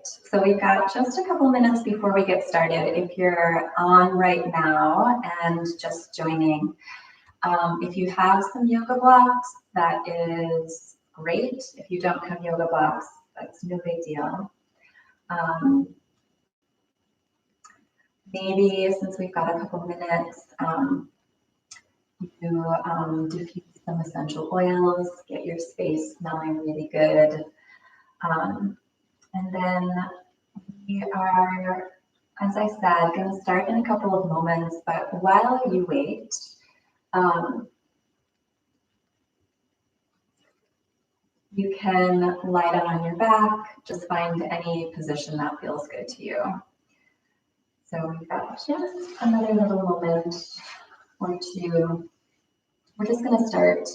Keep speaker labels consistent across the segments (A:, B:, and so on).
A: so we've got just a couple minutes before we get started. If you're on right now and just joining, if you have some yoga blocks, that is great. If you don't have yoga blocks, that's no big deal. Maybe since we've got a couple minutes, you diffuse some essential oils, get your space smelling really good. And then we are, as I said, going to start in a couple of moments, but while you wait, you can lie down on your back, just find any position that feels good to you. So we've got just another little moment or two. We're just going to start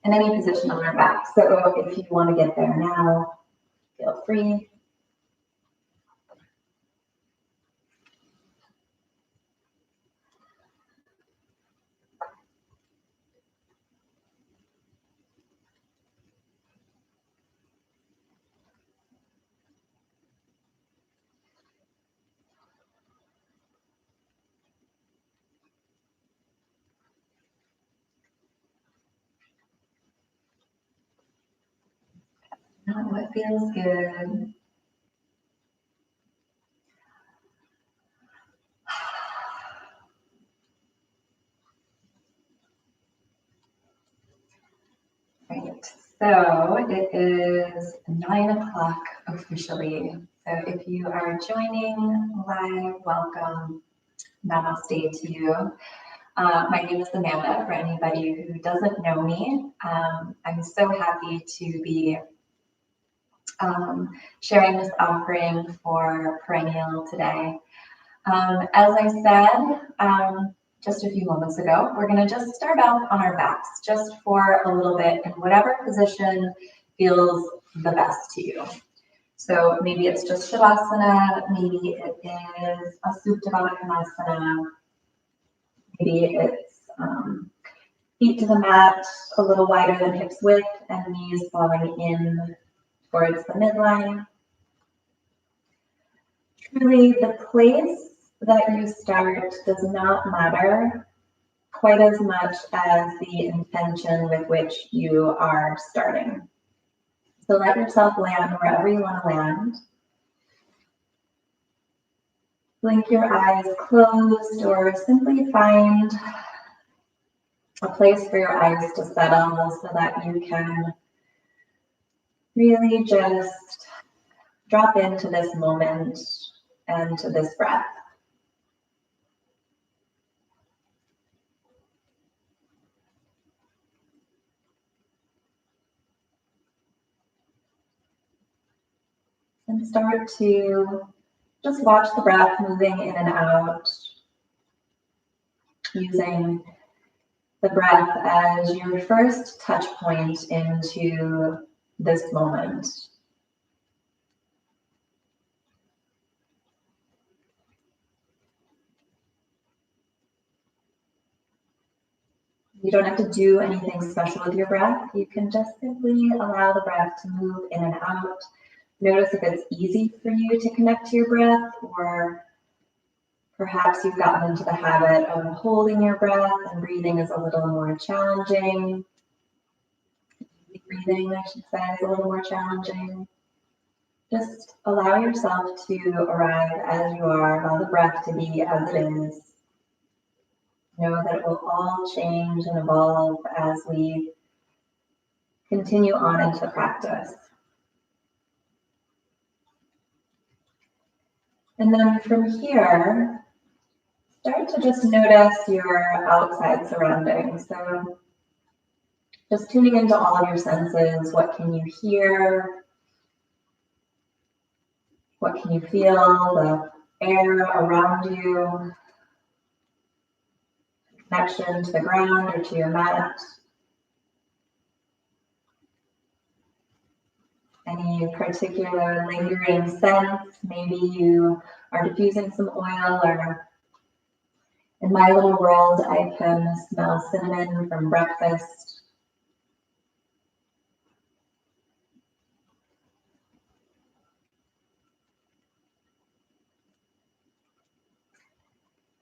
A: in any position on our back. So if you want to get there now, feel free. What feels good. Right, so it is 9 o'clock officially. So if you are joining live, welcome. Namaste to you. My name is Amanda, for anybody who doesn't know me. I'm so happy to be sharing this offering for Perennial today. As I said just a few moments ago, we're going to just start off on our backs, just for a little bit, in whatever position feels the best to you. So maybe it's just Shavasana, maybe it is a Supta Baddha Konasana, maybe it's feet to the mat, a little wider than hips width, and knees falling in towards the midline. Truly, the place that you start does not matter quite as much as the intention with which you are starting. So let yourself land wherever you want to land. Blink your eyes closed or simply find a place for your eyes to settle so that you can really just drop into this moment and to this breath. And start to just watch the breath moving in and out, using the breath as your first touch point into this moment. You don't have to do anything special with your breath. You can just simply allow the breath to move in and out. Notice if it's easy for you to connect to your breath, or perhaps you've gotten into the habit of holding your breath and breathing is a little more challenging. Breathing, I should say, is a little more challenging. Just allow yourself to arrive as you are, allow the breath to be as it is. Know that it will all change and evolve as we continue on into practice. And then from here, start to just notice your outside surroundings. So just tuning into all of your senses. What can you hear? What can you feel? The air around you, connection to the ground or to your mat. Any particular lingering sense? Maybe you are diffusing some oil, or in my little world, I can smell cinnamon from breakfast.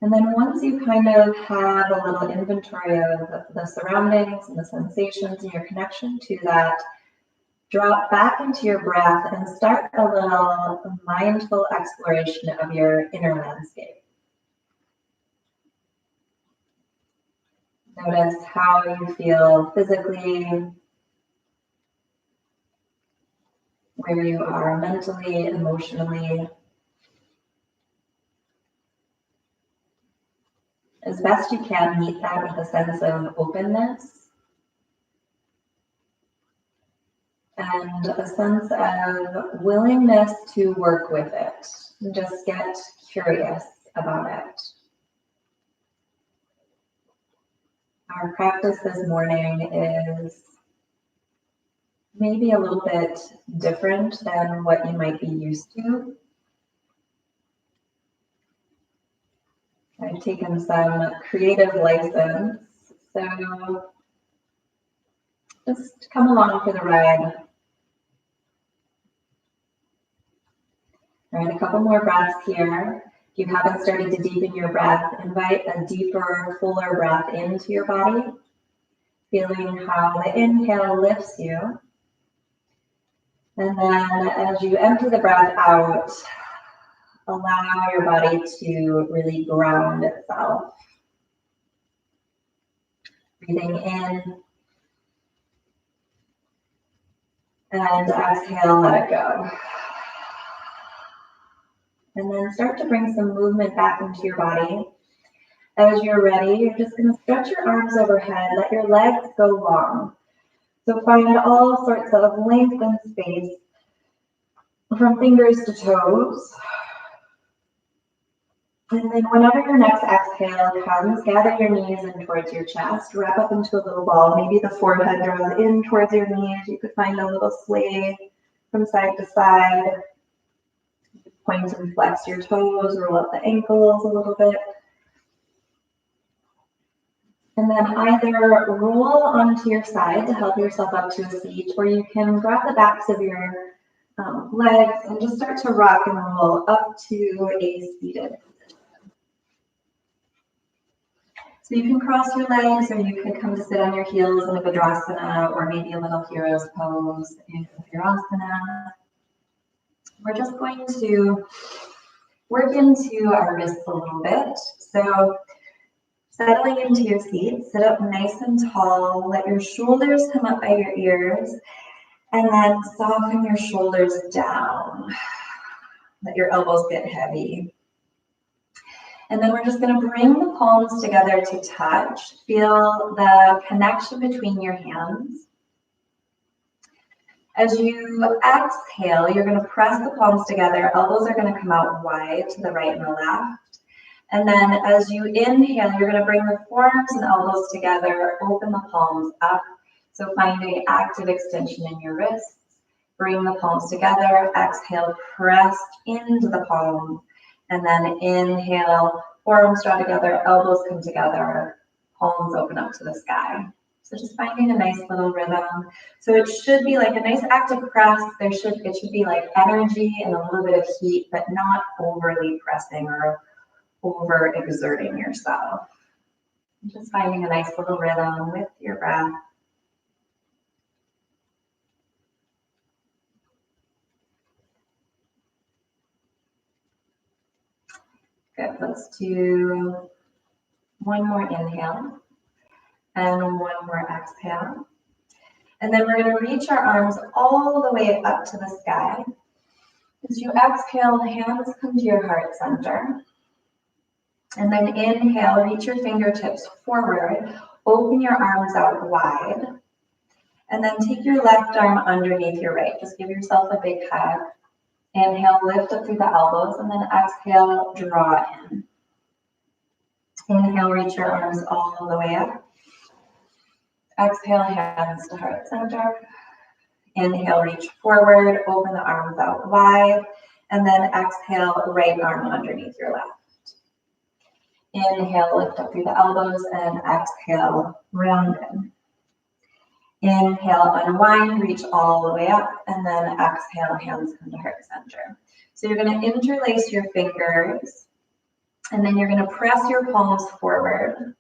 A: And then once you kind of have a little inventory of the surroundings and the sensations and your connection to that, drop back into your breath and start a little mindful exploration of your inner landscape. Notice how you feel physically, where you are mentally, emotionally. As best you can, meet that with a sense of openness and a sense of willingness to work with it. Just get curious about it. Our practice this morning is maybe a little bit different than what you might be used to. I've taken some creative license, so just come along for the ride. All right, a couple more breaths here. If you haven't started to deepen your breath, invite a deeper, fuller breath into your body, feeling how the inhale lifts you. And then as you empty the breath out, allow your body to really ground itself. Breathing in and exhale, let it go. And then start to bring some movement back into your body. As you're ready, you're just going to stretch your arms overhead, let your legs go long. So find all sorts of length and space from fingers to toes. And then whenever your next exhale comes, gather your knees in towards your chest, wrap up into a little ball. Maybe the forehead draws in towards your knees. You could find a little sway from side to side. Point and flex your toes, roll up the ankles a little bit. And then either roll onto your side to help yourself up to a seat, or you can grab the backs of your legs and just start to rock and roll up to a seated position. So you can cross your legs, or you can come to sit on your heels in a Vajrasana, or maybe a little hero's pose in Virasana. We're just going to work into our wrists a little bit. So settling into your seat, sit up nice and tall, let your shoulders come up by your ears, and then soften your shoulders down. Let your elbows get heavy. And then we're just going to bring the palms together to touch. Feel the connection between your hands. As you exhale, you're going to press the palms together. Elbows are going to come out wide to the right and the left. And then as you inhale, you're going to bring the forearms and elbows together, open the palms up. So finding active extension in your wrists. Bring the palms together, exhale, press into the palms. And then inhale, forearms draw together, elbows come together, palms open up to the sky. So just finding a nice little rhythm. So it should be like a nice active press. It should be like energy and a little bit of heat, but not overly pressing or over exerting yourself. Just finding a nice little rhythm with your breath. Good, let's do one more inhale and one more exhale. And then we're going to reach our arms all the way up to the sky. As you exhale, the hands come to your heart center. And then inhale, reach your fingertips forward, open your arms out wide. And then take your left arm underneath your right. Just give yourself a big hug. Inhale, lift up through the elbows, and then exhale, draw in. Inhale, reach your arms all the way up. Exhale, hands to heart center. Inhale, reach forward, open the arms out wide, and then exhale, right arm underneath your left. Inhale, lift up through the elbows, and exhale, round in. Inhale, unwind, reach all the way up, and then exhale, hands come to heart center. So you're going to interlace your fingers And then you're going to press your palms forward.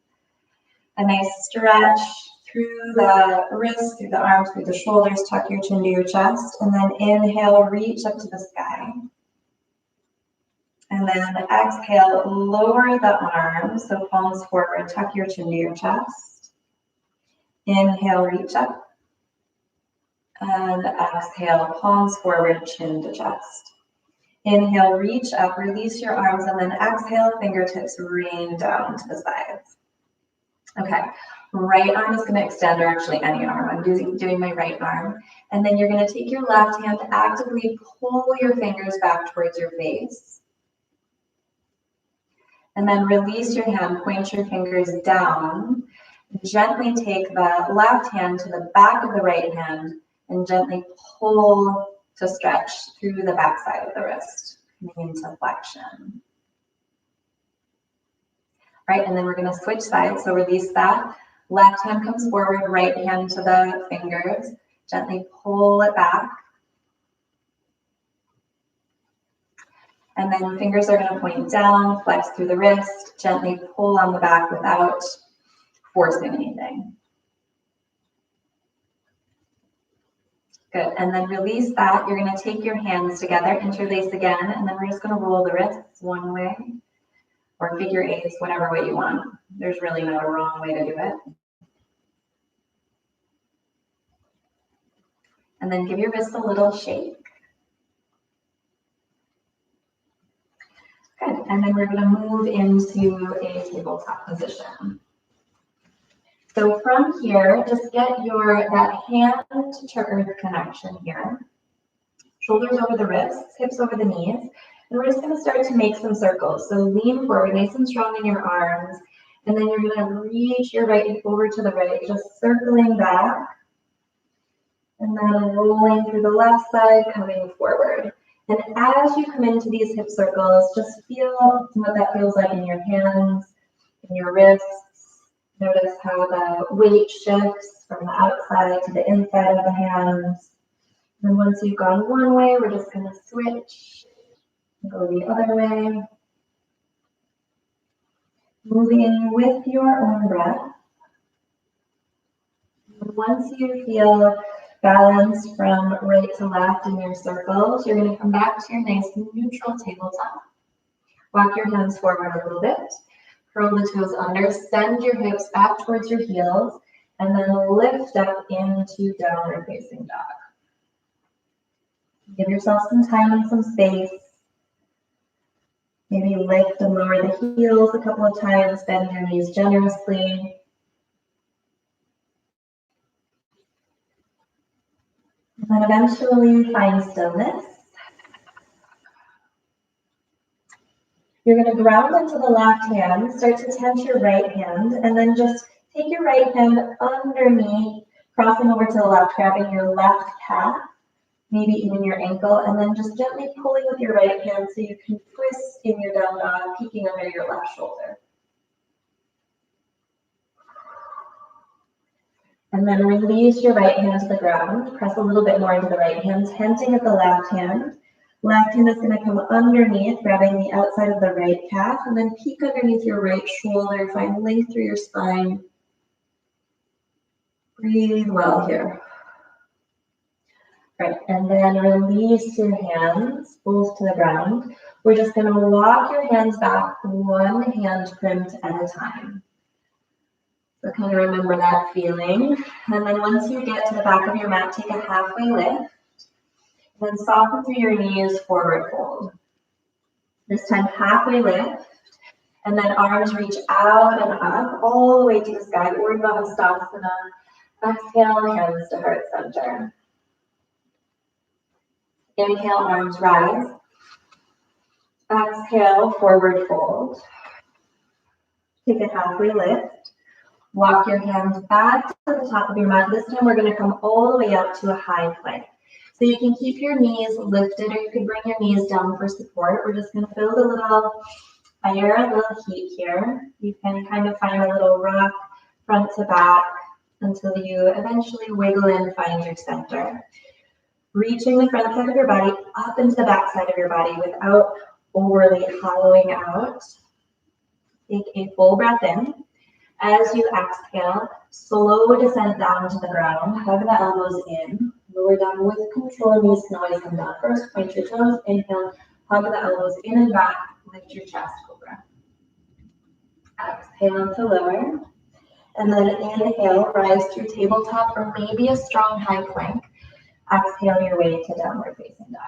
A: A nice stretch through the wrists, through the arms, through the shoulders. Tuck your chin to your chest. And then inhale, reach up to the sky. And then exhale, lower the arms, so palms forward, tuck your chin to your chest. Inhale, reach up. And exhale, palms forward, chin to chest. Inhale, reach up, release your arms, and then exhale, fingertips rain down to the sides. Okay, right arm is going to extend, or actually any arm. I'm doing my right arm. And then you're going to take your left hand, actively pull your fingers back towards your face. And then release your hand, point your fingers down. Gently take the left hand to the back of the right hand and gently pull to stretch through the back side of the wrist, coming into flexion. Right, and then we're going to switch sides, so release that. Left hand comes forward, right hand to the fingers. Gently pull it back. And then fingers are going to point down, flex through the wrist, gently pull on the back without forcing anything. Good, and then release that. You're going to take your hands together, interlace again, and then we're just going to roll the wrists one way, or figure eights, whatever way you want. There's really no wrong way to do it. And then give your wrist a little shake. Good, and then we're going to move into a tabletop position. So from here, just get that hand to earth connection here. Shoulders over the wrists, hips over the knees. And we're just going to start to make some circles. So lean forward, nice and strong in your arms. And then you're going to reach your right hip over to the right, just circling back. And then rolling through the left side, coming forward. And as you come into these hip circles, just feel what that feels like in your hands, in your wrists. Notice how the weight shifts from the outside to the inside of the hands. And once you've gone one way, we're just going to switch and go the other way. Moving with your own breath. And once you feel balanced from right to left in your circles, you're going to come back to your nice neutral tabletop. Walk your hands forward a little bit. Curl the toes under, send your hips back towards your heels, and then lift up into downward facing dog. Give yourself some time and some space. Maybe lift and lower the heels a couple of times, bend your knees generously. And then eventually find stillness. You're going to ground into the left hand, start to tense your right hand, and then just take your right hand underneath, crossing over to the left, grabbing your left calf, maybe even your ankle, and then just gently pulling with your right hand so you can twist in your down dog, peeking under your left shoulder. And then release your right hand to the ground, press a little bit more into the right hand, tenting at the left hand. Left hand is going to come underneath, grabbing the outside of the right calf, and then peek underneath your right shoulder. Find length through your spine. Breathe well here. Right, and then release your hands, both to the ground. We're just going to walk your hands back, one hand crimped at a time. So kind of remember that feeling. And then once you get to the back of your mat, take a halfway lift. Then soften through your knees, forward fold. This time halfway lift, and then arms reach out and up, all the way to the sky, Urdhva Hastasana. Exhale, hands to heart center. Inhale, arms rise. Exhale, forward fold. Take a halfway lift. Walk your hands back to the top of your mat. This time we're going to come all the way up to a high plank. So you can keep your knees lifted, or you can bring your knees down for support. We're just going to build a little fire, a little heat here. You can kind of find a little rock front to back until you eventually wiggle in, find your center. Reaching the front side of your body up into the back side of your body without overly hollowing out. Take a full breath in. As you exhale, slow descent down to the ground. Hug the elbows in. Lower down with control. Knees can always come down first. Point your toes. Inhale. Hug the elbows in and back. Lift your chest, cobra. Exhale to lower. And then inhale, rise through tabletop or maybe a strong high plank. Exhale your way to downward facing dog.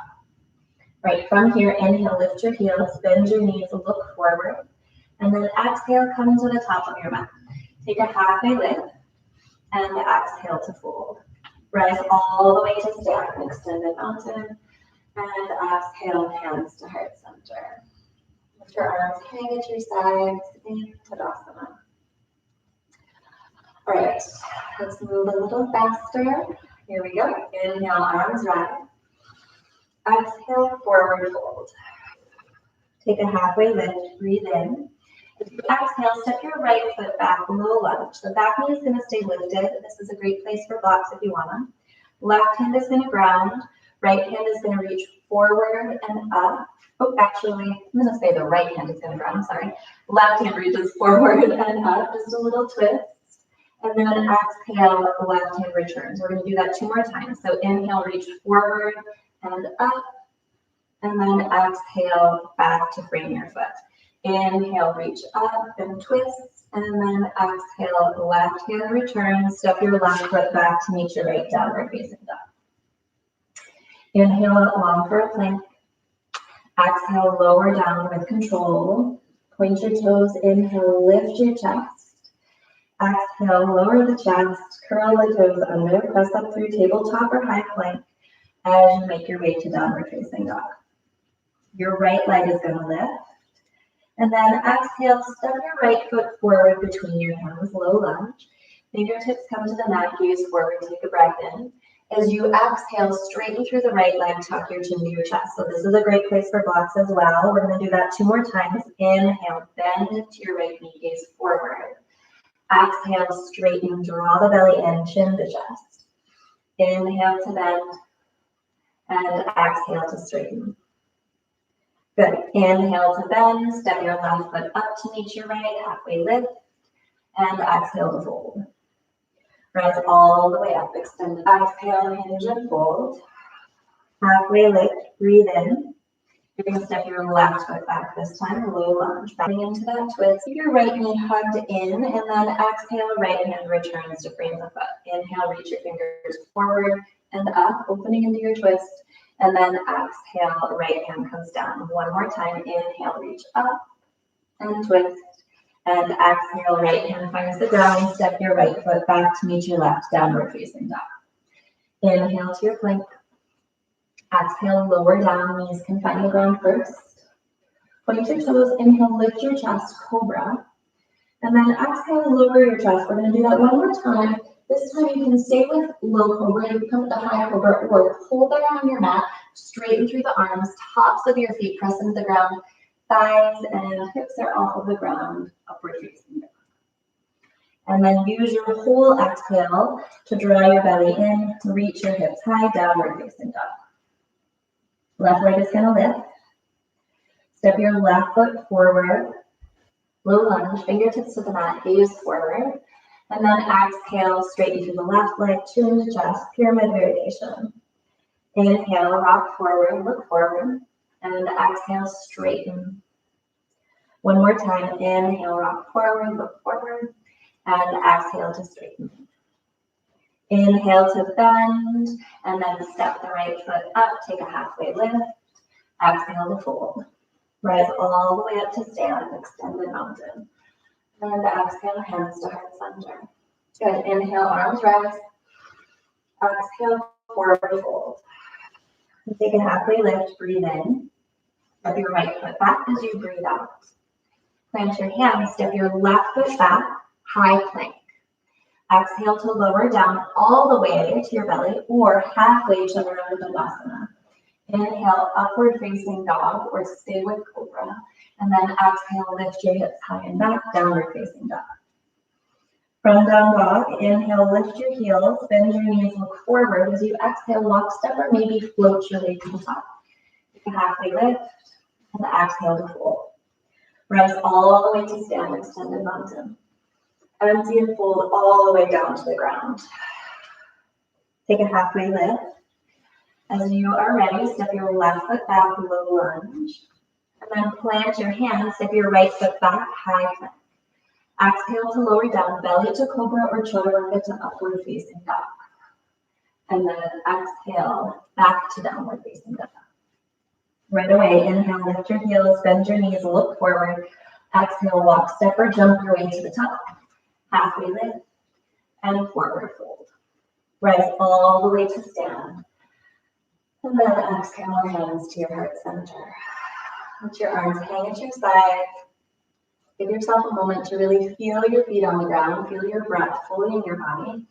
A: Right, from here, inhale, lift your heels, bend your knees, look forward. And then exhale, come to the top of your mat. Take a halfway lift and exhale to fold. Rise all the way to stand, extended mountain. And exhale, hands to heart center. Lift your arms, hang at your sides in Tadasana. All right, let's move a little faster. Here we go. Inhale, arms rise. Exhale, forward fold. Take a halfway lift, breathe in. As you exhale, step your right foot back, low lunge. The back knee is going to stay lifted. This is a great place for blocks if you want to. Left hand is going to ground. Right hand is going to reach forward and up. Oh, actually, I'm going to say the right hand is going to ground, sorry. Left hand reaches forward and up, just a little twist. And then exhale, left hand returns. We're going to do that 2 more times. So inhale, reach forward and up. And then exhale, back to frame your foot. Inhale, reach up and twist. And then exhale, left hand returns. Step your left foot back to meet your right downward facing dog. Inhale out long for a plank. Exhale, lower down with control. Point your toes. Inhale, lift your chest. Exhale, lower the chest. Curl the toes under. Press up through tabletop or high plank as you make your way to downward facing dog. Your right leg is going to lift. And then exhale, step your right foot forward between your hands, low lunge. Fingertips come to the mat, gaze forward, take a breath in. As you exhale, straighten through the right leg, tuck your chin to your chest. So this is a great place for blocks as well. We're going to do that 2 more times. Inhale, bend into your right knee, gaze forward. Exhale, straighten, draw the belly in, chin to chest. Inhale to bend, and exhale to straighten. Good. Inhale to bend, step your left foot up to meet your right, halfway lift, and exhale to fold. Rise all the way up, extend, exhale, hinge and fold. Halfway lift, breathe in. You're going to step your left foot back this time, low lunge, backing into that twist. Keep your right knee hugged in, and then exhale, right hand returns to frame the foot. Inhale, reach your fingers forward and up, opening into your twist. And then exhale, right hand comes down. 1 more time, inhale, reach up and twist. And exhale, right hand finds the ground. Step your right foot back to meet your left downward facing dog. Inhale to your plank. Exhale, lower down, knees can find the ground first. Point your toes, inhale, lift your chest, cobra. And then exhale, lower your chest. We're going to do that 1 more time. This time you can stay with low cobra, you can come to high cobra, or hold there on your mat, straighten through the arms, tops of your feet press into the ground, thighs and hips are off of the ground, upward facing dog. And then use your whole exhale to draw your belly in, reach your hips high, downward facing dog. Left leg is going to lift. Step your left foot forward, low lunge, fingertips to the mat, gaze forward. And then exhale, straighten through the left leg, chin to chest, pyramid variation. Inhale, rock forward, look forward. And exhale, straighten. 1 more time, inhale, rock forward, look forward. And exhale to straighten. Inhale to bend, and then step the right foot up, take a halfway lift. Exhale to fold. Rise all the way up to stand, extend the mountain. And exhale, hands to heart center. Good. Inhale, arms rise. Exhale, forward fold. Take a halfway lift, breathe in. Step your right foot back as you breathe out. Plant your hands, step your left foot back, high plank. Exhale to lower down all the way to your belly or halfway to Rejuvenate. Inhale, upward facing dog or stay with cobra. And then exhale, lift your hips high and back, downward facing dog. From down dog, inhale, lift your heels, bend your knees, look forward. As you exhale, walk step or maybe float your way to the top. Take a halfway lift and exhale to fold. Rise all the way to stand, extended mountain. Empty and fold all the way down to the ground. Take a halfway lift. As you are ready, step your left foot back, low lunge. And then plant your hands, step your right foot back, high plank. Exhale to lower down, belly to cobra or chaturanga to upward facing dog. And then exhale, back to downward facing dog. Right away, inhale, lift your heels, bend your knees, look forward. Exhale, walk, step or jump your way to the top. Halfway lift and forward fold. Rise all the way to stand. And then exhale, hands to your heart center. Let your arms hang at your sides. Give yourself a moment to really feel your feet on the ground. Feel your breath fully in your body.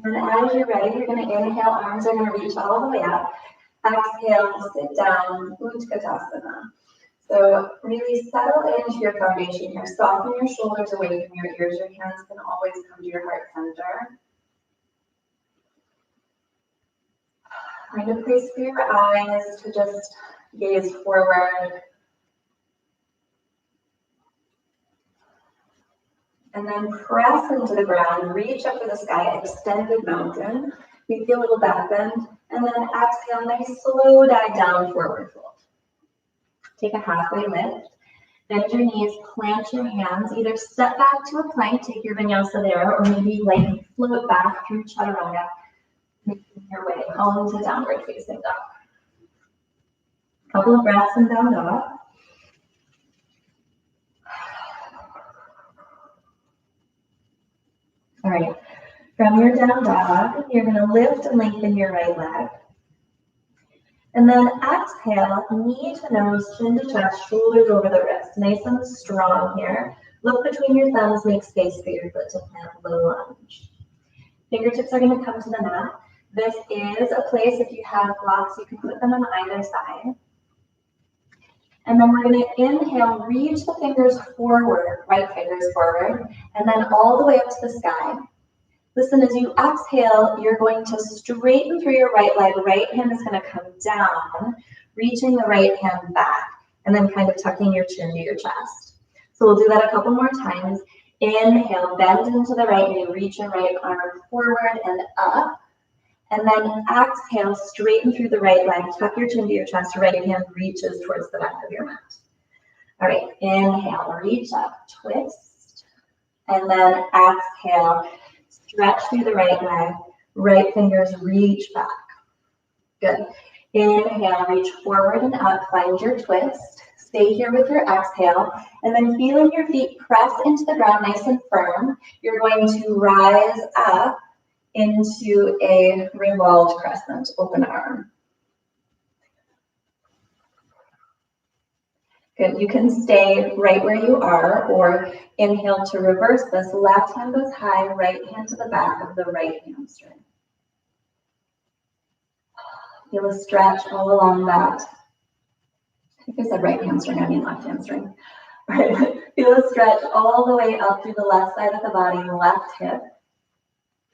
A: And as you're ready, you're going to inhale, arms are going to reach all the way up. Exhale, sit down, Utkatasana. So really settle into your foundation here. Soften your shoulders away from your ears. Your hands can always come to your heart center. Find a place for your eyes to just gaze forward. And then press into the ground, reach up to the sky, extended mountain. You feel a little back bend. And then exhale, nice slow dive down, forward fold. Take a halfway lift. Bend your knees, plant your hands. Either step back to a plank, take your vinyasa there, or maybe lightly float back through chaturanga, making your way home to downward facing dog. Couple of breaths in down dog. All right, from your down dog, you're going to lift and lengthen your right leg. And then exhale, knee to nose, chin to chest, shoulders over the wrist. Nice and strong here. Look between your thumbs, make space for your foot to plant low lunge. Fingertips are going to come to the mat. This is a place, if you have blocks, you can put them on either side. And then we're going to inhale, reach the fingers forward, right fingers forward, and then all the way up to the sky. Listen, as you exhale, you're going to straighten through your right leg. Right hand is going to come down, reaching the right hand back, and then kind of tucking your chin to your chest. So we'll do that a couple more times. Inhale, bend into the right knee, reach your right arm forward and up. And then exhale, straighten through the right leg, tuck your chin to your chest, right hand reaches towards the back of your mat. All right, inhale, reach up, twist. And then exhale, stretch through the right leg, right fingers reach back. Good. Inhale, reach forward and up, find your twist. Stay here with your exhale, and then feeling your feet press into the ground nice and firm, you're going to rise up into a revolved crescent, open arm. Good, you can stay right where you are, or inhale to reverse this. Left hand goes high, right hand to the back of the right hamstring. Feel a stretch all along that. I think I said right hamstring, I mean left hamstring. All right, feel a stretch all the way up through the left side of the body, left hip.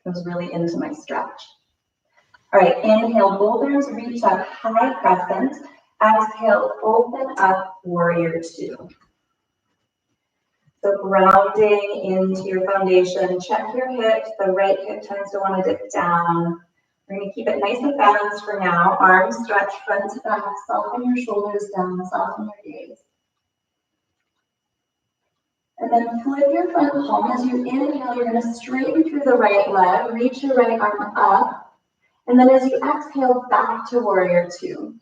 A: Goes really into my stretch. All right, inhale, both arms reach up, high crescent. Exhale, open up, warrior two. So grounding into your foundation, check your hips. The right hip tends to want to dip down. We're going to keep it nice and balanced for now. Arms stretch front to back, soften your shoulders down, soften your gaze. And then flip your front palm. As you inhale, you're going to straighten through the right leg, reach your right arm up. And then as you exhale, back to warrior two.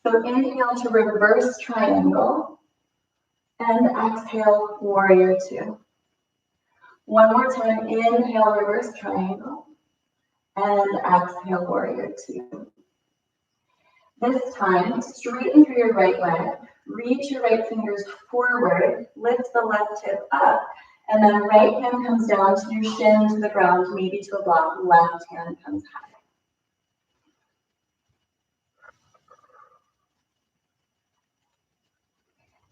A: So inhale to reverse triangle. And exhale, warrior two. One more time, inhale, reverse triangle. And exhale, warrior two. This time, straighten through your right leg. Reach your right fingers forward, lift the left hip up, and then right hand comes down to your shin to the ground, maybe to a block, left hand comes high.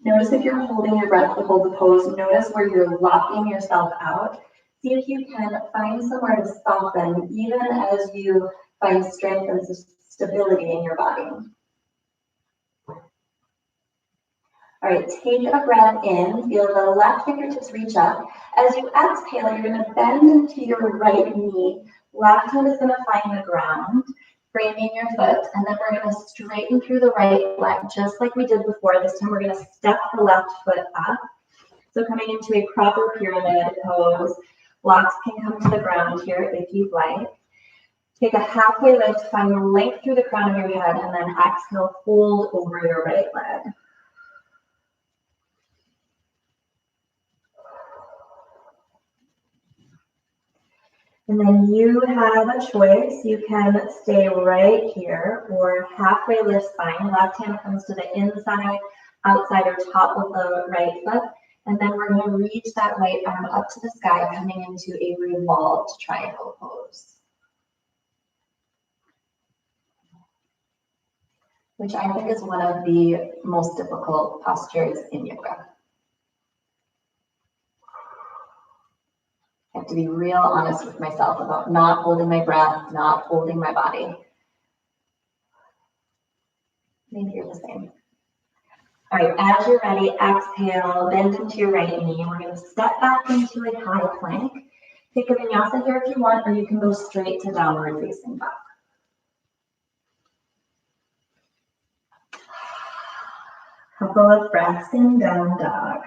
A: Notice if you're holding your breath to hold the pose, notice where you're locking yourself out. See if you can find somewhere to soften, even as you find strength and stability in your body. All right, take a breath in, feel the left fingertips reach up. As you exhale, you're gonna bend into your right knee. Left hand is gonna find the ground, framing your foot, and then we're gonna straighten through the right leg, just like we did before. This time we're gonna step the left foot up. So coming into a proper pyramid pose. Blocks can come to the ground here if you'd like. Take a halfway lift, find length through the crown of your head, and then exhale, fold over your right leg. And then you have a choice. You can stay right here or halfway lift spine. Left hand comes to the inside, outside or top of the right foot. And then we're going to reach that right arm up to the sky, coming into a revolved triangle pose, which I think is one of the most difficult postures in yoga. I have to be real honest with myself about not holding my breath, not holding my body. Maybe you're the same. All right, as you're ready, exhale, bend into your right knee. We're going to step back into a high plank. Take a vinyasa here if you want, or you can go straight to downward facing dog. Couple of breaths in down dog.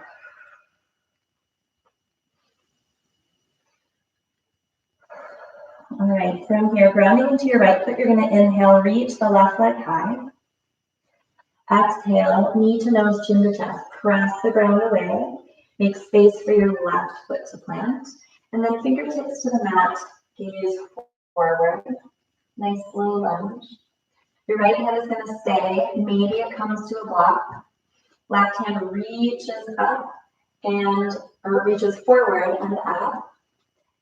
A: All right, from here, grounding into your right foot, you're going to inhale, reach the left leg high. Exhale, knee to nose, chin to chest. Press the ground away. Make space for your left foot to plant. And then fingertips to the mat, gaze forward. Nice slow lunge. Your right hand is going to stay. Maybe it comes to a block. Left hand reaches up or reaches forward and up.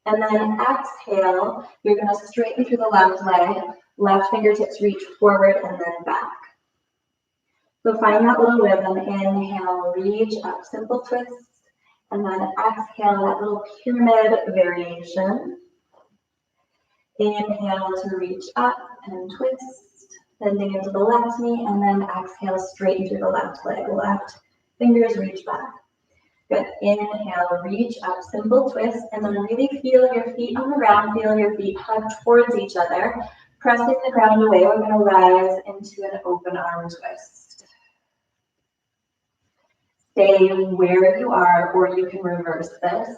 A: And then exhale, you're going to straighten through the left leg. Left fingertips reach forward and then back. So find that little rhythm. Inhale, reach up, simple twists. And then exhale, that little pyramid variation. Inhale to reach up and twist, bending into the left knee, and then exhale, straighten through the left leg. Left fingers reach back. Good. Inhale, reach up, simple twist, and then really feel your feet on the ground, feel your feet hug towards each other. Pressing the ground away, we're going to rise into an open arm twist. Stay where you are, or you can reverse this.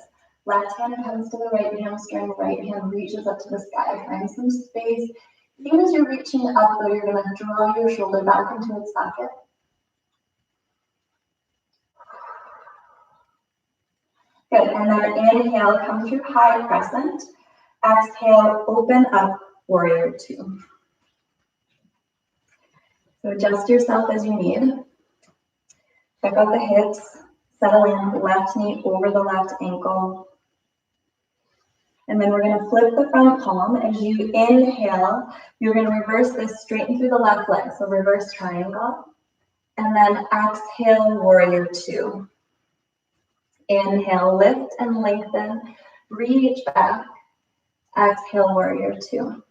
A: Left hand comes to the right hamstring, right hand reaches up to the sky. Find some space. Even as you're reaching up, though, you're going to draw your shoulder back into its socket. Good, and then inhale, come through high crescent. Exhale, open up, warrior two. So adjust yourself as you need. Check out the hips, settle in, left knee over the left ankle. And then we're going to flip the front palm. As you inhale, you're going to reverse this, straighten through the left leg. So reverse triangle. And then exhale, warrior two. Inhale, lift and lengthen. Reach back. Exhale, warrior two.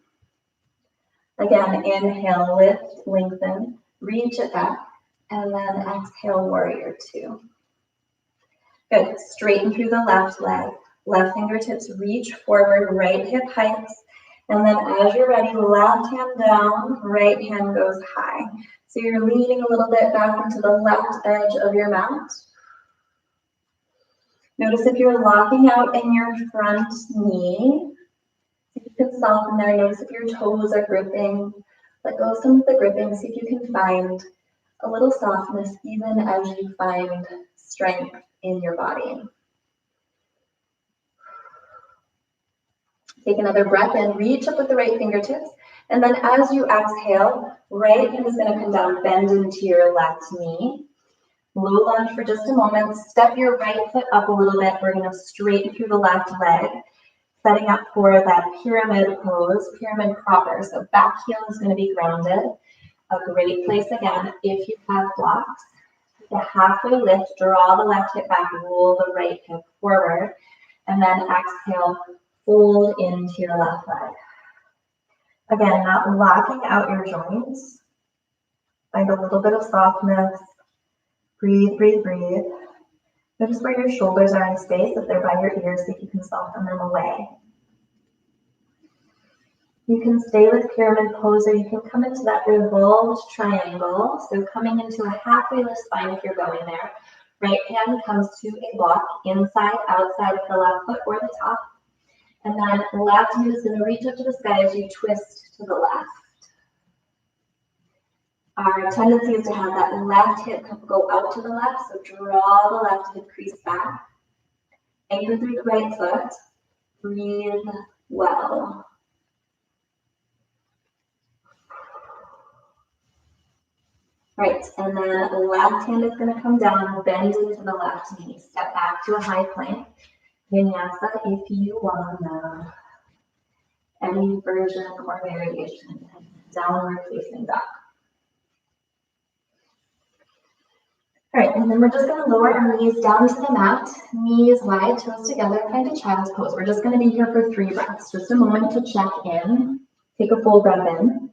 A: Again, inhale, lift, lengthen. Reach it back. And then exhale, warrior two. Good. Straighten through the left leg. Left fingertips reach forward, right hip heights. And then as you're ready, left hand down, right hand goes high. So you're leaning a little bit back into the left edge of your mat. Notice if you're locking out in your front knee. If you can soften there, notice if your toes are gripping. Let go of some of the gripping. See if you can find a little softness even as you find strength in your body. Take another breath in, reach up with the right fingertips. And then as you exhale, right hand is going to come down, bend into your left knee. Low lunge for just a moment. Step your right foot up a little bit. We're going to straighten through the left leg, setting up for that pyramid pose, pyramid proper. So back heel is going to be grounded. A great place again if you have blocks. The halfway lift, draw the left hip back, roll the right hip forward, and then exhale, fold into your left leg. Again, not locking out your joints. Find a little bit of softness. Breathe, breathe, breathe. Notice where your shoulders are in space. If they're by your ears, see if you can soften them away. You can stay with pyramid pose, or you can come into that revolved triangle. So coming into a halfway lift spine if you're going there. Right hand comes to a block, inside, outside of the left foot or the top. And then left knee is going to reach up to the sky as you twist to the left. Our tendency is to have that left hip go out to the left, so draw the left hip crease back. Anchor through the right foot. Breathe well. Right, and then left hand is going to come down, bend into the left knee. Step back to a high plank. Vinyasa if you wanna. Any version or variation. Downward facing dog. All right, and then we're just going to lower our knees down to the mat, knees wide, toes together, find a child's pose. We're just going to be here for 3 breaths. Just a moment to check in. Take a full breath in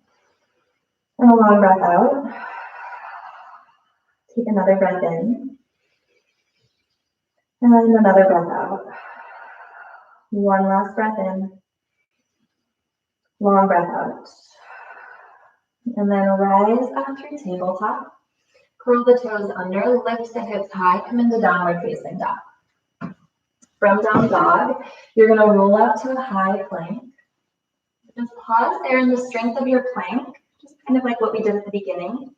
A: and a long breath out. Take another breath in and another breath out. One last breath in, long breath out. And then rise up through tabletop. Curl the toes under, lift the hips high, come into downward facing dog. From down dog, you're going to roll up to a high plank. Just pause there in the strength of your plank, just kind of like what we did at the beginning.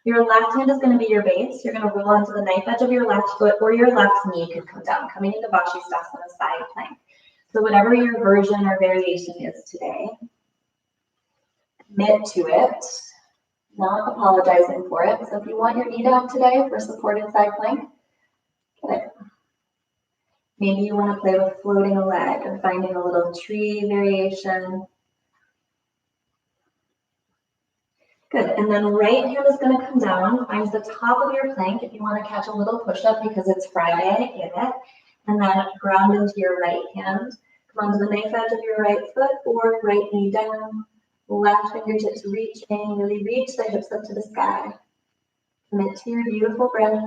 A: Your left hand is going to be your base. You're going to roll onto the knife edge of your left foot, or your left knee could come down, coming into Vashisthasana side plank. So whatever your version or variation is today, commit to it. Not apologizing for it. So if you want your knee down today for supported side plank, get it. Maybe you want to play with floating a leg or finding a little tree variation. Good. And then right hand is going to come down, find the top of your plank if you want to catch a little push-up because it's Friday, get it. And then ground into your right hand. Come onto the knife edge of your right foot or right knee down. Left fingertips reaching, really reach the hips up to the sky. Commit to your beautiful breath.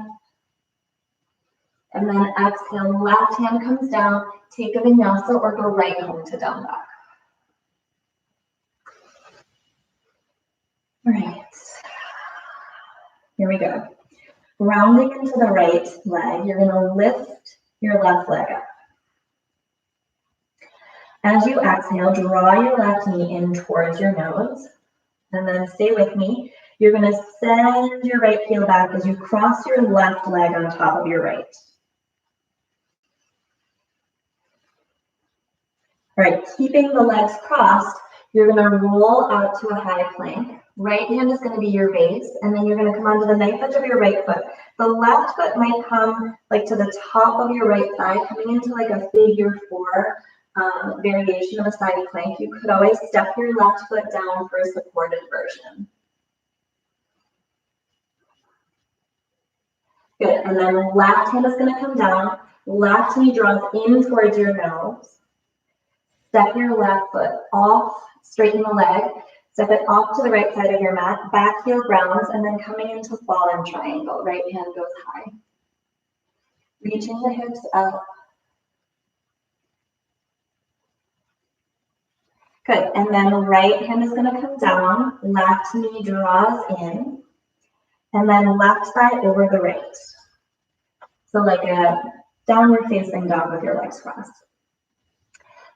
A: And then exhale, left hand comes down, take a vinyasa or go right home to down dog. All right, here we go. Rounding into the right leg, you're gonna lift your left leg up. As you exhale, draw your left knee in towards your nose, and then stay with me. You're going to send your right heel back as you cross your left leg on top of your right. All right, keeping the legs crossed, you're going to roll out to a high plank. Right hand is going to be your base, and then you're going to come onto the knife edge of your right foot. The left foot might come like to the top of your right thigh, coming into like a figure 4. Variation of a side plank. You could always step your left foot down for a supported version. Good, and then left hand is going to come down, left knee draws in towards your nose. Step your left foot off, straighten the leg, step it off to the right side of your mat, back heel grounds, and then coming into fallen triangle. Right hand goes high. Reaching the hips up. Good, and then the right hand is going to come down, left knee draws in, and then left thigh over the right. So like a downward facing dog with your legs crossed.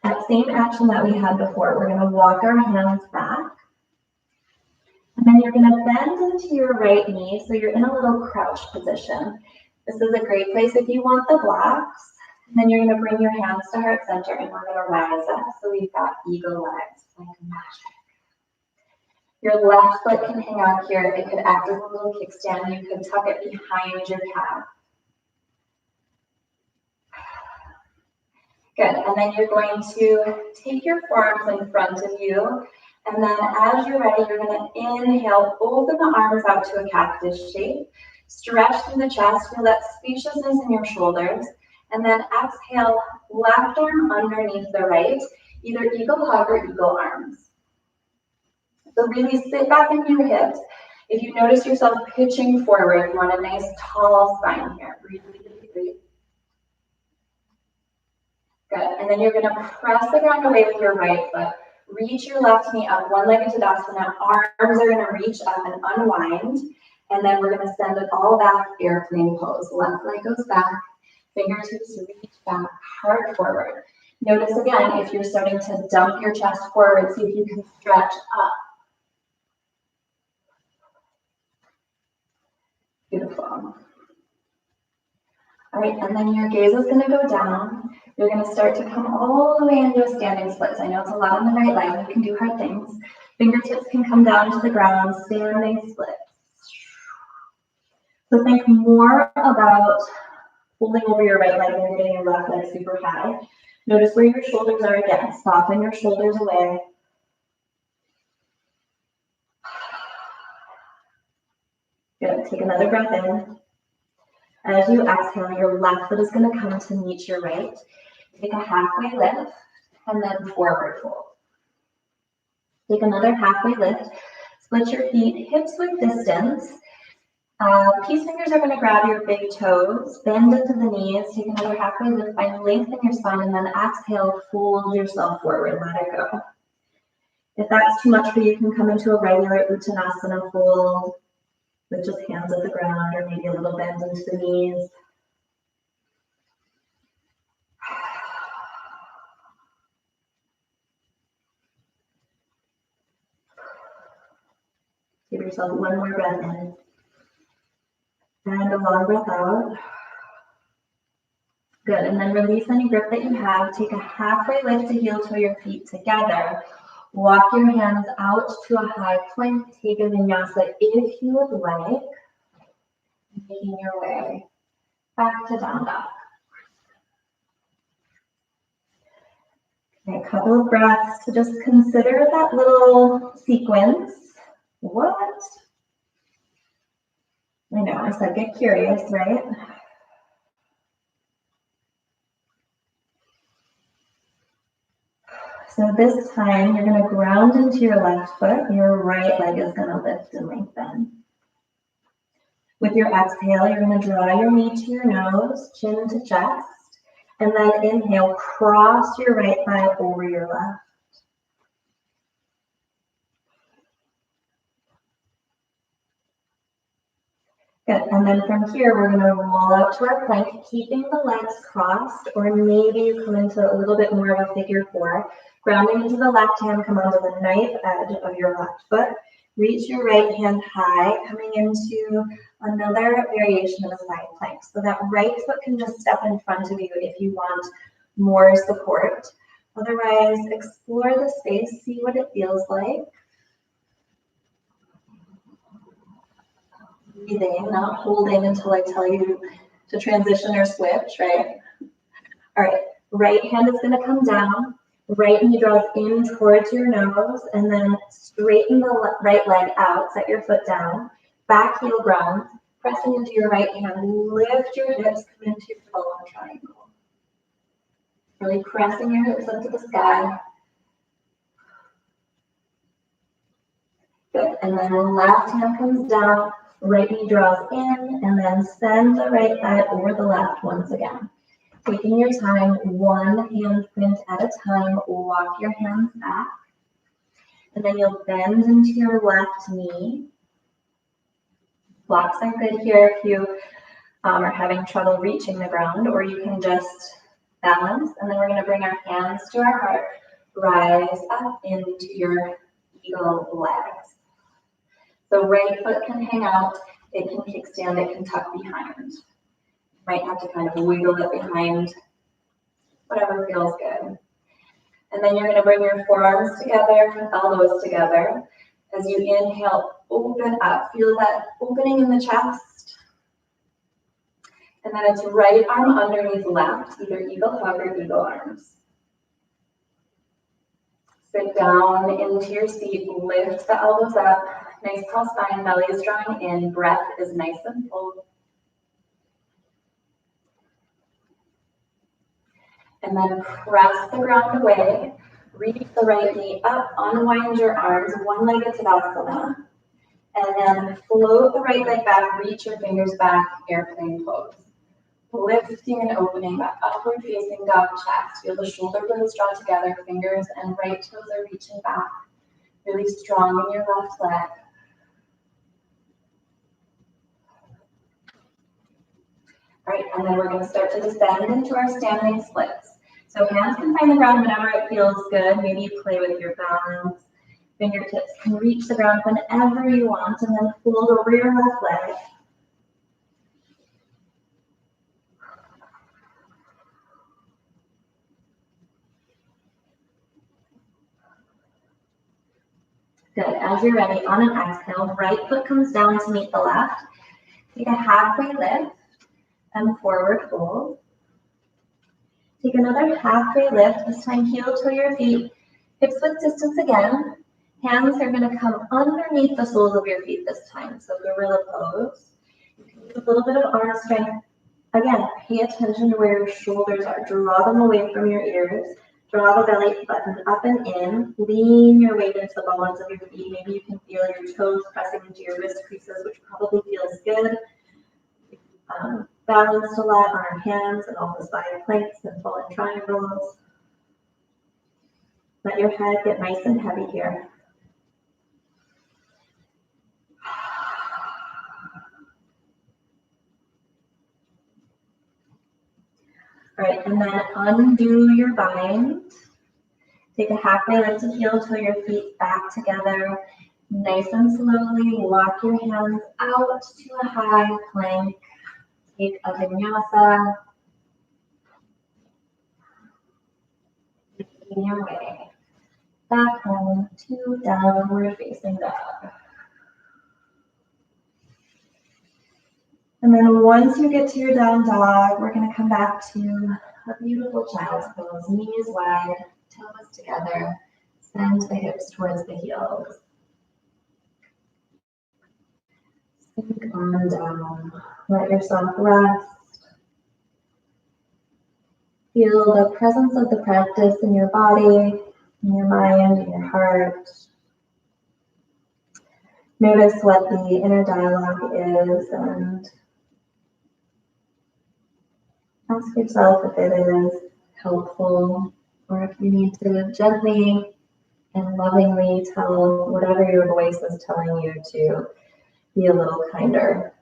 A: That same action that we had before, we're going to walk our hands back. And then you're going to bend into your right knee, so you're in a little crouch position. This is a great place if you want the blocks. And then you're going to bring your hands to heart center and we're going to rise up. So we've got eagle legs, like magic. Your left foot can hang out here. It could act as a little kickstand. You could tuck it behind your calf. Good, and then you're going to take your forearms in front of you. And then as you're ready, you're going to inhale, open the arms out to a cactus shape. Stretch through the chest, feel that spaciousness in your shoulders. And then exhale, left arm underneath the right, either eagle hug or eagle arms. So really sit back into your hips. If you notice yourself pitching forward, you want a nice tall spine here. Breathe, breathe, breathe. Good. And then you're going to press the ground away with your right foot. Reach your left knee up, one-legged Tadasana. Arms are going to reach up and unwind. And then we're going to send it all back, airplane pose. Left leg goes back, fingertips reach back, heart forward. Notice again, if you're starting to dump your chest forward, see if you can stretch up. Beautiful. All right, and then your gaze is going to go down. You're going to start to come all the way into a standing split. So I know it's a lot on the right leg. You can do hard things. Fingertips can come down to the ground, standing split. So think more about holding over your right leg and getting your left leg super high. Notice where your shoulders are again. Soften your shoulders away. Good. Take another breath in. As you exhale, your left foot is going to come to meet your right. Take a halfway lift and then forward fold. Take another halfway lift. Split your feet hips width distance. Peace fingers are going to grab your big toes. Bend into the knees. Take another halfway lift. Find length in your spine and then exhale. Fold yourself forward. Let it go. If that's too much for you, you can come into a regular Uttanasana fold with just hands at the ground or maybe a little bend into the knees. Give yourself one more breath in. And a long breath out. Good, and then release any grip that you have. Take a halfway lift to heel toe your feet together. Walk your hands out to a high plank. Take a vinyasa if you would like. Making your way back to down dog. Okay, a couple of breaths to just consider that little sequence. What? I know, I said get curious, right? So this time you're going to ground into your left foot. Your right leg is going to lift and lengthen. With your exhale, you're going to draw your knee to your nose, chin to chest, and then inhale, cross your right thigh over your left. Good, and then from here, we're going to roll out to our plank, keeping the legs crossed, or maybe you come into a little bit more of a figure four. Grounding into the left hand, come onto the knife edge of your left foot. Reach your right hand high, coming into another variation of a side plank. So that right foot can just step in front of you if you want more support. Otherwise, explore the space, see what it feels like. Breathing, not holding until I tell you to transition or switch, right? All right, right hand is going to come down. Right knee draws in towards your nose, and then straighten the right leg out. Set your foot down. Back heel ground. Pressing into your right hand. Lift your hips, come into your forward triangle. Really pressing your hips up to the sky. Good. And then left hand comes down. Right knee draws in, and then send the right thigh over the left once again. Taking your time, one hand print at a time, walk your hands back. And then you'll bend into your left knee. Blocks are good here if you are having trouble reaching the ground, or you can just balance. And then we're going to bring our hands to our heart, rise up into your eagle legs. So right foot can hang out, it can kickstand, it can tuck behind. Might have to kind of wiggle it behind, whatever feels good. And then you're going to bring your forearms together, elbows together. As you inhale, open up. Feel that opening in the chest. And then it's right arm underneath left, either eagle hug or eagle arms. Sit down into your seat, lift the elbows up. Nice tall spine, belly is drawing in, breath is nice and full. And then press the ground away. Reach the right knee up, unwind your arms, one-legged Tadasana. And then float the right leg back, reach your fingers back, airplane pose. Lifting and opening that upward facing dog chest. Feel the shoulder blades draw together, fingers and right toes are reaching back. Really strong in your left leg. All right, and then we're going to start to descend into our standing splits. So hands can find the ground whenever it feels good. Maybe you play with your balance. Fingertips can reach the ground whenever you want, and then fold over your left leg. Good. As you're ready, on an exhale, right foot comes down to meet the left. Take a halfway lift and forward fold. Take another halfway lift, this time heel to your feet, hips width distance again. Hands are going to come underneath the soles of your feet this time, so gorilla pose. Use a little bit of arm strength. Again, pay attention to where your shoulders are. Draw them away from your ears. Draw the belly button up and in. Lean your weight into the bones of your feet. Maybe you can feel your toes pressing into your wrist creases, which probably feels good. Balanced a lot on our hands and all the side planks and fallen triangles. Let your head get nice and heavy here. All right, and then undo your bind. Take a halfway lift to heel till your feet back together. Nice and slowly walk your hands out to a high plank. Take a vinyasa. Making your way back home to downward facing dog. And then once you get to your down dog, we're going to come back to a beautiful child's pose. Knees wide, toes together, send the hips towards the heels. Sink on down. Let yourself rest. Feel the presence of the practice in your body, in your mind, in your heart. Notice what the inner dialogue is and ask yourself if it is helpful or if you need to gently and lovingly tell whatever your voice is telling you to be a little kinder.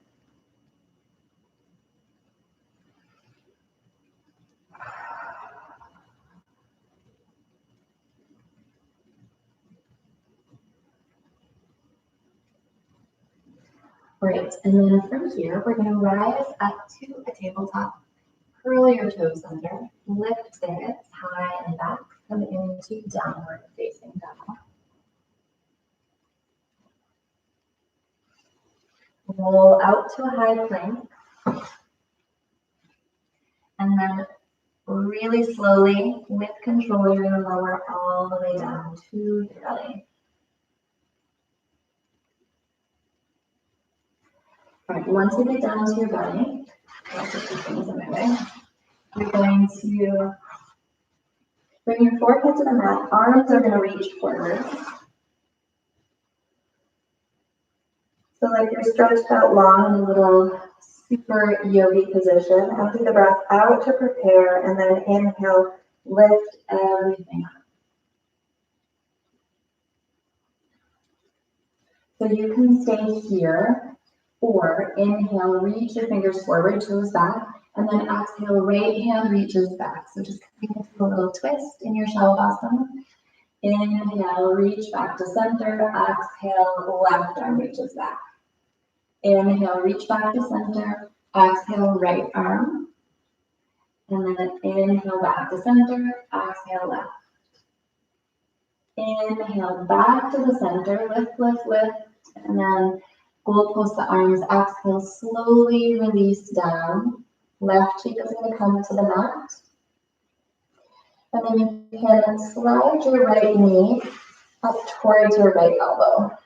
A: Great, and then from here, we're going to rise up to a tabletop. Curl your toes under, lift the hips high and back, come into downward facing dog. Roll out to a high plank. And then really slowly, with control, you're going to lower all the way down to your belly. All right, once you get down to your belly, I'll put two things in my way. You're going to bring your forehead to the mat. Arms are going to reach forward. So like you're stretched out long in a little super yogi position. Empty the breath out to prepare, and then inhale, lift everything up. So you can stay here, or inhale, reach your fingers forward, toes back, and then exhale, right hand reaches back. So just kind of a little twist in your Shavasana. Inhale, reach back to center. Exhale, left arm reaches back. Inhale, reach back to center. Exhale, right arm. And then inhale, back to center. Exhale, left. Inhale, back to the center. Lift, lift, lift. And then goalpost the arms. Exhale, slowly release down. Left cheek is going to come to the mat. And then you can slide your right knee up towards your right elbow.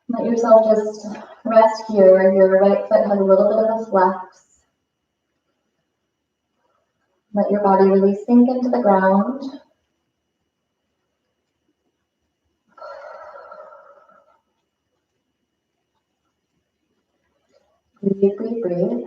A: Let yourself just rest here. Your right foot has a little bit of a flex. Let your body really sink into the ground. Breathe, breathe, breathe.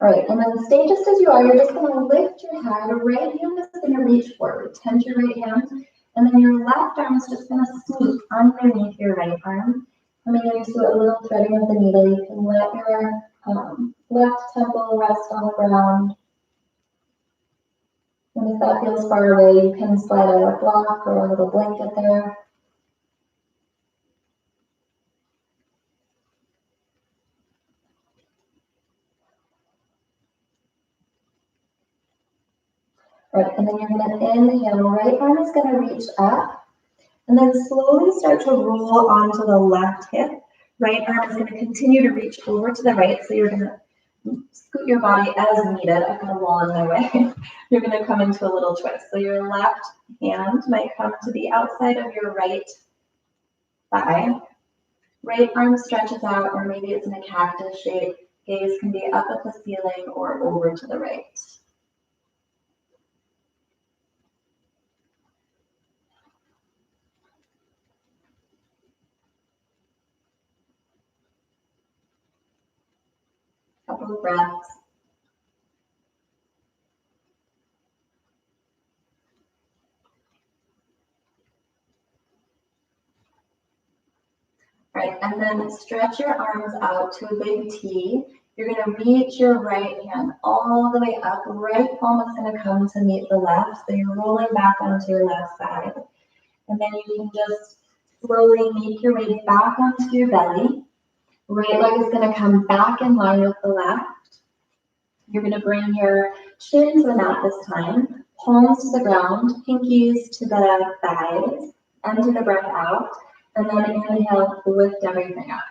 A: All right, and then stay just as you are. You're just going to lift your head. Right hand is going to reach forward. Tend your right hand. And then your left arm is just going to sneak underneath your right arm. Coming into a little threading of the needle. You can let your left temple rest on the ground. And if that feels far away, you can slide a block or a little blanket there. Right, and then you're going to inhale. Right arm is going to reach up. And then slowly start to roll onto the left hip. Right arm is going to continue to reach over to the right. So you're going to scoot your body as needed. I've got a wall in my way. You're going to come into a little twist. So your left hand might come to the outside of your right thigh. Right arm stretches out, or maybe it's in a cactus shape. Gaze can be up at the ceiling or over to the right. Couple of breaths. Right, and then stretch your arms out to a big T. You're going to reach your right hand all the way up. Right palm is going to come to meet the left. So you're rolling back onto your left side. And then you can just slowly make your way back onto your belly. Right leg is going to come back in line with the left. You're going to bring your chin to the mat this time. Palms to the ground, pinkies to the thighs. Empty the breath out. And then inhale, lift everything up.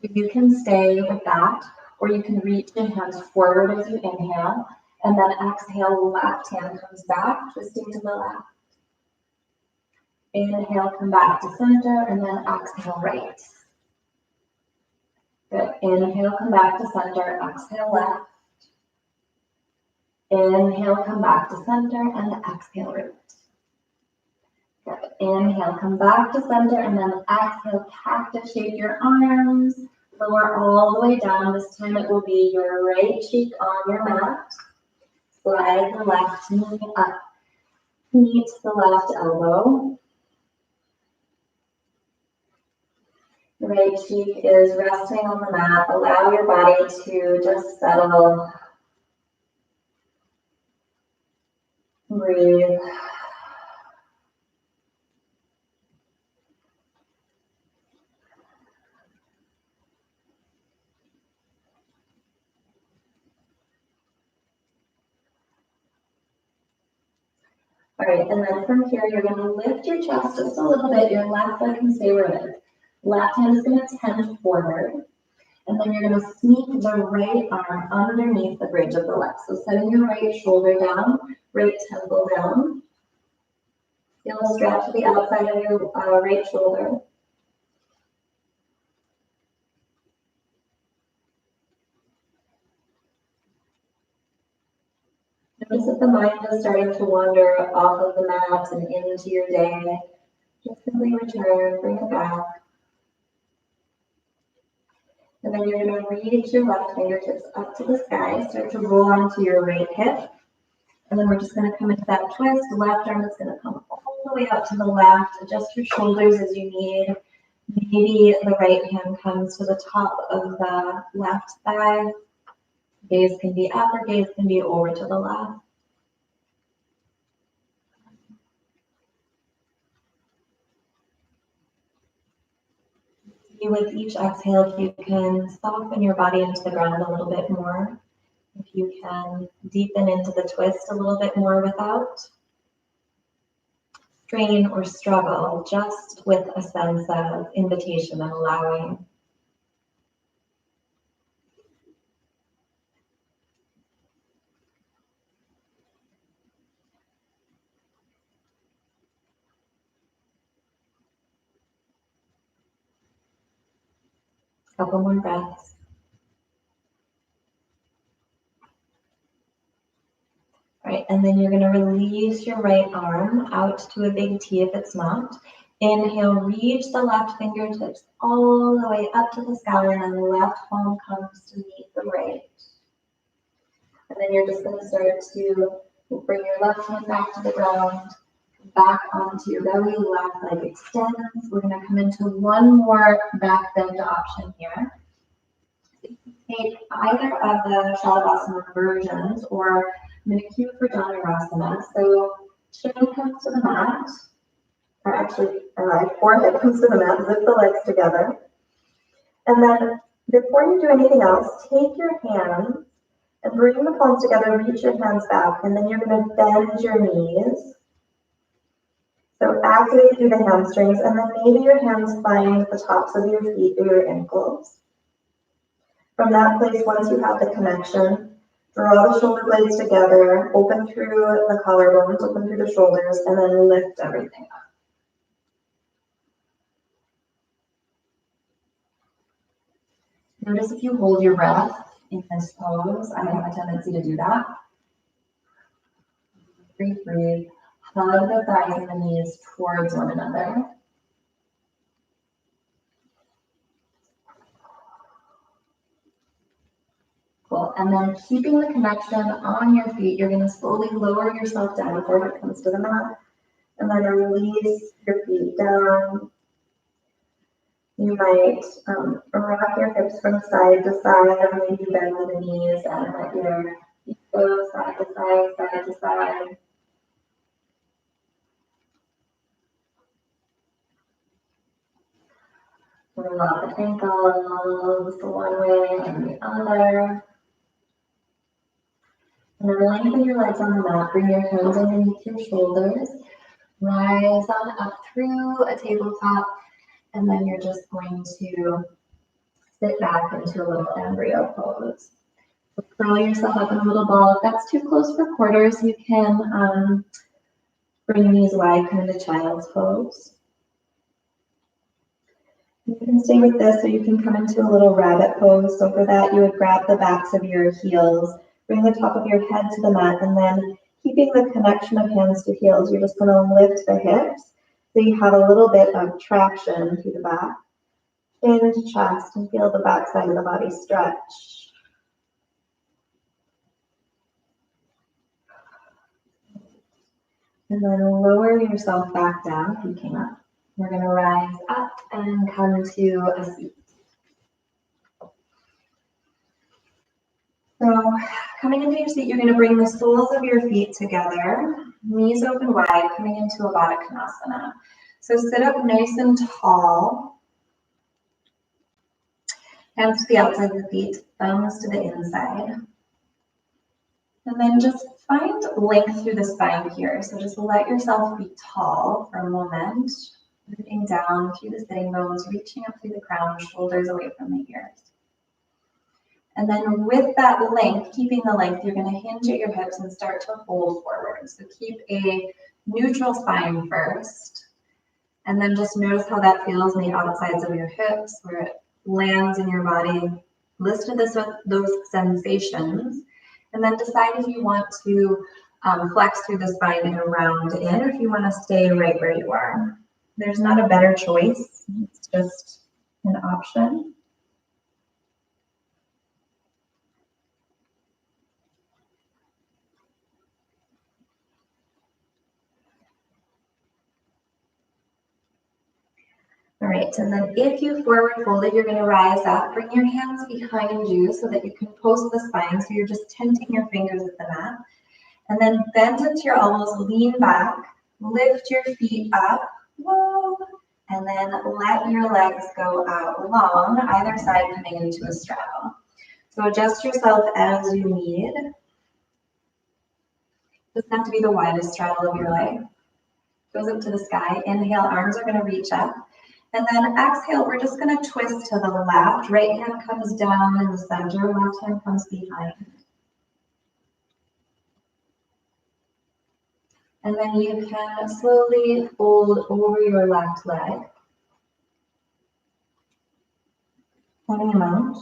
A: You can stay with that, or you can reach your hands forward as you inhale, and then exhale, left hand comes back, twisting to the left. Inhale, come back to center, and then exhale, right. Good. Inhale, come back to center, exhale, left. Inhale, come back to center, and exhale, right. Good. Inhale, come back to center, and then exhale, cactus shape your arms. Lower all the way down. This time it will be your right cheek on your mat. Slide the left knee up. Knee to the left elbow. The right cheek is resting on the mat. Allow your body to just settle. Breathe. All right, and then from here, you're going to lift your chest just a little bit. Your left leg can stay where it is. Left hand is going to tend forward. And then you're going to sneak the right arm underneath the bridge of the left. So setting your right shoulder down, right temple down. Feel a stretch to the outside of your right shoulder. Notice if the mind is starting to wander off of the mat and into your day. Just simply return, bring it back. And then you're going to reach your left fingertips up to the sky. Start to roll onto your right hip. And then we're just going to come into that twist. The left arm is going to come all the way out to the left. Adjust your shoulders as you need. Maybe the right hand comes to the top of the left thigh. Gaze can be up or gaze can be over to the left. With each exhale, if you can soften your body into the ground a little bit more, if you can deepen into the twist a little bit more without strain or struggle, just with a sense of invitation and allowing. Couple more breaths. All right, right, and then you're going to release your right arm out to a big T if it's not. Inhale, reach the left fingertips all the way up to the sky, and then the left palm comes to meet the right. And then you're just going to start to bring your left hand back to the ground, back onto your belly, left leg extends. We're going to come into one more back bend option here. Take either of the Shavasana versions, or I'm going to cue for Dhanurasana. So chin comes to the mat, or actually, forehead comes to the mat, zip the legs together. And then before you do anything else, take your hands and bring the palms together, reach your hands back, and then you're going to bend your knees. So activate through the hamstrings, and then maybe your hands find the tops of your feet or your ankles. From that place, once you have the connection, draw the shoulder blades together, open through the collarbones, open through the shoulders, and then lift everything up. Notice if you hold your breath in this pose. I have a tendency to do that. Breathe. Hug the thighs and the knees towards one another. Cool. And then keeping the connection on your feet, you're going to slowly lower yourself down before it comes to the mat. And then release your feet down. You might rock your hips from side to side, or maybe bend the knees and let your feet go side to side, side to side. Roll out the ankles one way and the other. And then lengthen your legs on the mat. Bring your hands underneath your shoulders. Rise on up through a tabletop. And then you're just going to sit back into a little embryo pose. So curl yourself up in a little ball. If that's too close for quarters, you can bring your knees wide, come into child's pose. You can stay with this, or you can come into a little rabbit pose. So for that, you would grab the backs of your heels, bring the top of your head to the mat, and then keeping the connection of hands to heels, you're just going to lift the hips so you have a little bit of traction through the back. Chin to chest, and feel the back side of the body stretch. And then lower yourself back down if you came up. We're going to rise up and come to a seat. So coming into your seat, you're going to bring the soles of your feet together, knees open wide, coming into a Baddha Konasana. So sit up nice and tall. Hands to the outside of the feet, thumbs to the inside. And then just find length through the spine here. So just let yourself be tall for a moment. Moving down through the sitting bones, reaching up through the crown, shoulders away from the ears. And then with that length, keeping the length, you're going to hinge at your hips and start to fold forward. So keep a neutral spine first. And then just notice how that feels in the outsides of your hips, where it lands in your body. Listen to those sensations. And then decide if you want to flex through the spine and round in, or if you want to stay right where you are. There's not a better choice. It's just an option. All right, and then if you forward folded, you're going to rise up. Bring your hands behind you so that you can post the spine. So you're just tenting your fingers at the mat. And then bend into your elbows, lean back, lift your feet up. Whoa. And then let your legs go out long, either side coming into a straddle. So adjust yourself as you need. Doesn't have to be the widest straddle of your leg. Goes up to the sky. Inhale, arms are going to reach up. And then exhale, we're just going to twist to the left. Right hand comes down in the center, left hand comes behind. And then you can slowly fold over your left leg. Coming them out.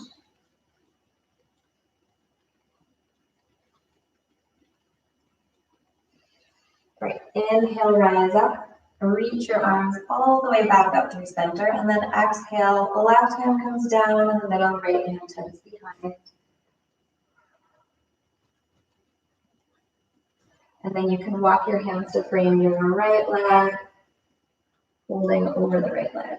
A: Great. Inhale, rise up. Reach your arms all the way back up through center, and then exhale. The left hand comes down in the middle, right hand tucks behind. And then you can walk your hands to frame your right leg, holding over the right leg.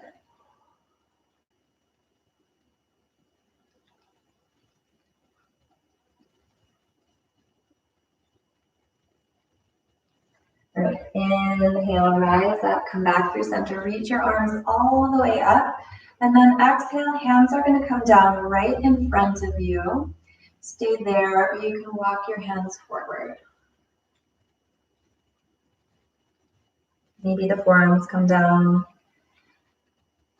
A: Great. Inhale, rise up, come back through center, reach your arms all the way up. And then exhale, hands are going to come down right in front of you. Stay there, or you can walk your hands forward. Maybe the forearms come down.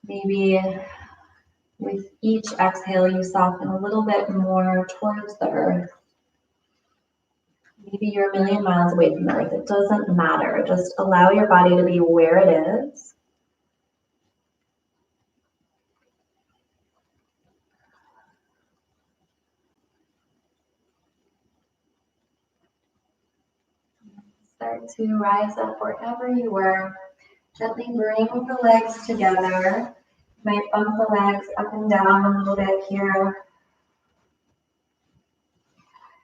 A: Maybe with each exhale, you soften a little bit more towards the earth. Maybe you're a million miles away from the earth. It doesn't matter. Just allow your body to be where it is. Start to rise up wherever you were. Gently bring the legs together. You might bump the legs up and down a little bit here.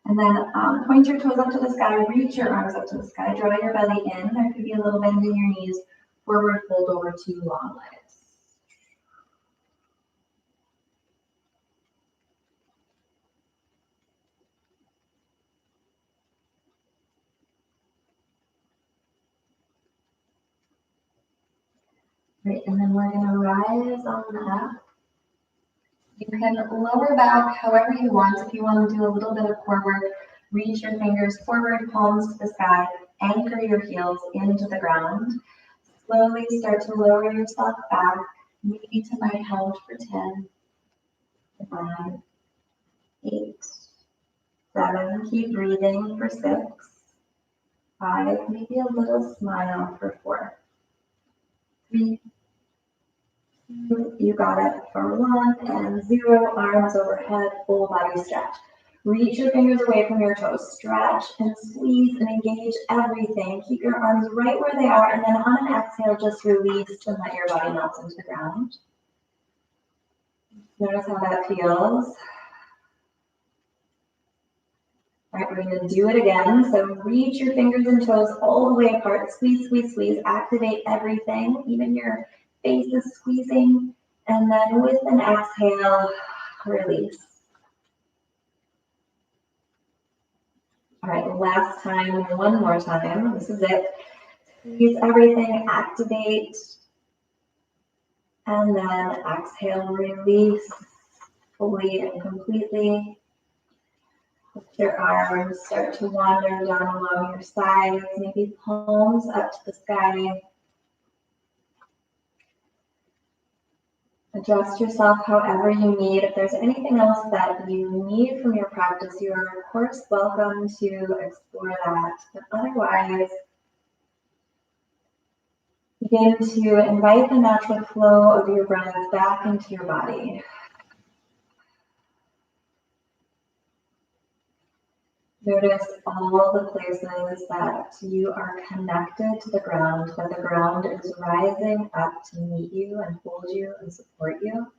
A: And then point your toes up to the sky, reach your arms up to the sky, draw your belly in. There could be a little bend in your knees. Forward fold over two long legs. Great, and then we're gonna rise on up. You can lower back however you want. If you want to do a little bit of core work, reach your fingers forward, palms to the sky, anchor your heels into the ground. Slowly start to lower yourself back, maybe to my held for 10, 9, 8, 7. Keep breathing for 6, 5, maybe a little smile for 4, 3, you got it for 1 and 0. Arms overhead, full body stretch. Reach your fingers away from your toes. Stretch and squeeze and engage everything. Keep your arms right where they are, and then on an exhale, just release and let your body melt into the ground. Notice how that feels. All right, we're going to do it again. So reach your fingers and toes all the way apart. Squeeze, squeeze, squeeze. Activate everything. Even your face is squeezing. And then with an exhale, release. All right, last time, one more time. This is it. Squeeze everything, activate. And then exhale, release fully and completely. Let your arms start to wander down along your sides, maybe palms up to the sky. Adjust yourself however you need. If there's anything else that you need from your practice, you are of course welcome to explore that. But otherwise, begin to invite the natural flow of your breath back into your body. Notice all the places that you are connected to the ground, that the ground is rising up to meet you and hold you and support you.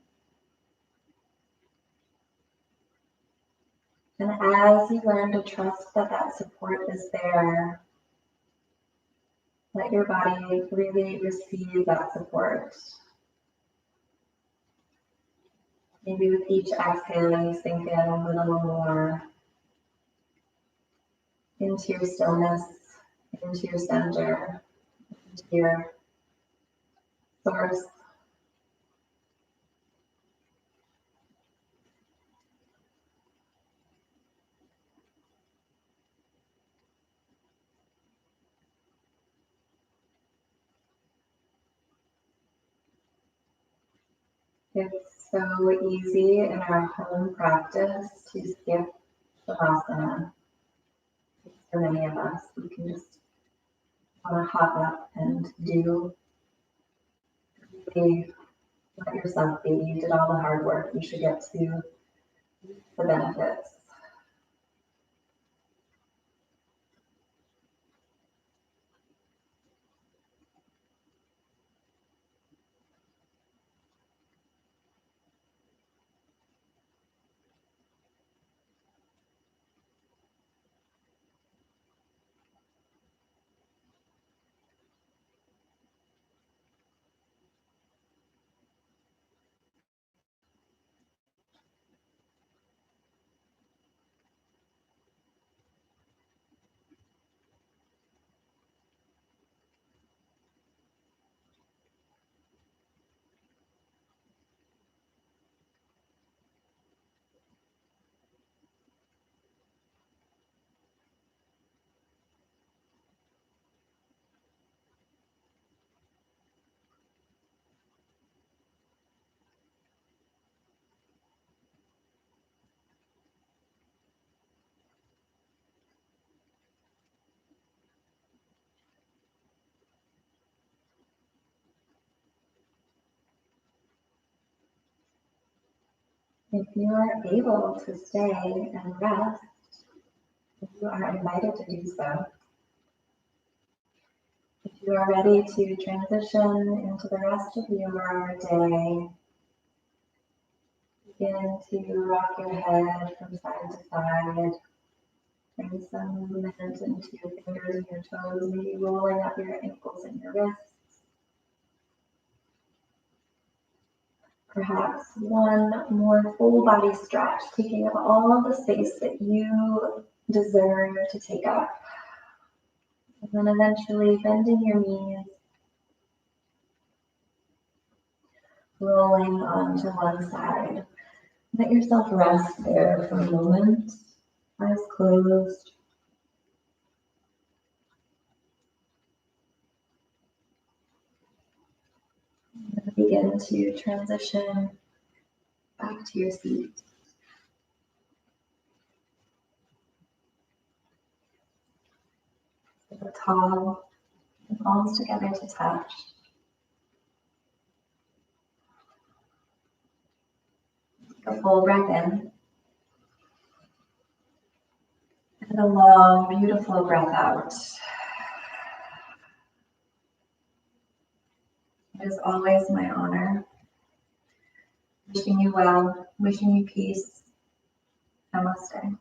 A: And as you learn to trust that that support is there, let your body really receive that support. Maybe with each exhale, you sink in a little more into your stillness, into your center, into your source. It's so easy in our home practice to skip Shavasana. For many of us, we can just want to hop up and do. Really let yourself be. You did all the hard work. You should get to the benefits. If you are able to stay and rest, you are invited to do so. If you are ready to transition into the rest of your day, begin to rock your head from side to side. Bring some movement into your fingers and your toes, maybe rolling up your ankles and your wrists. Perhaps one more full body stretch, taking up all of the space that you deserve to take up. And then eventually bending your knees, rolling onto one side. Let yourself rest there for a moment, eyes closed. And begin to transition back to your seat. The tall, the palms together to touch. Take a full breath in. And a long, beautiful breath out. It is always my honor. Wishing you well, wishing you peace. Namaste.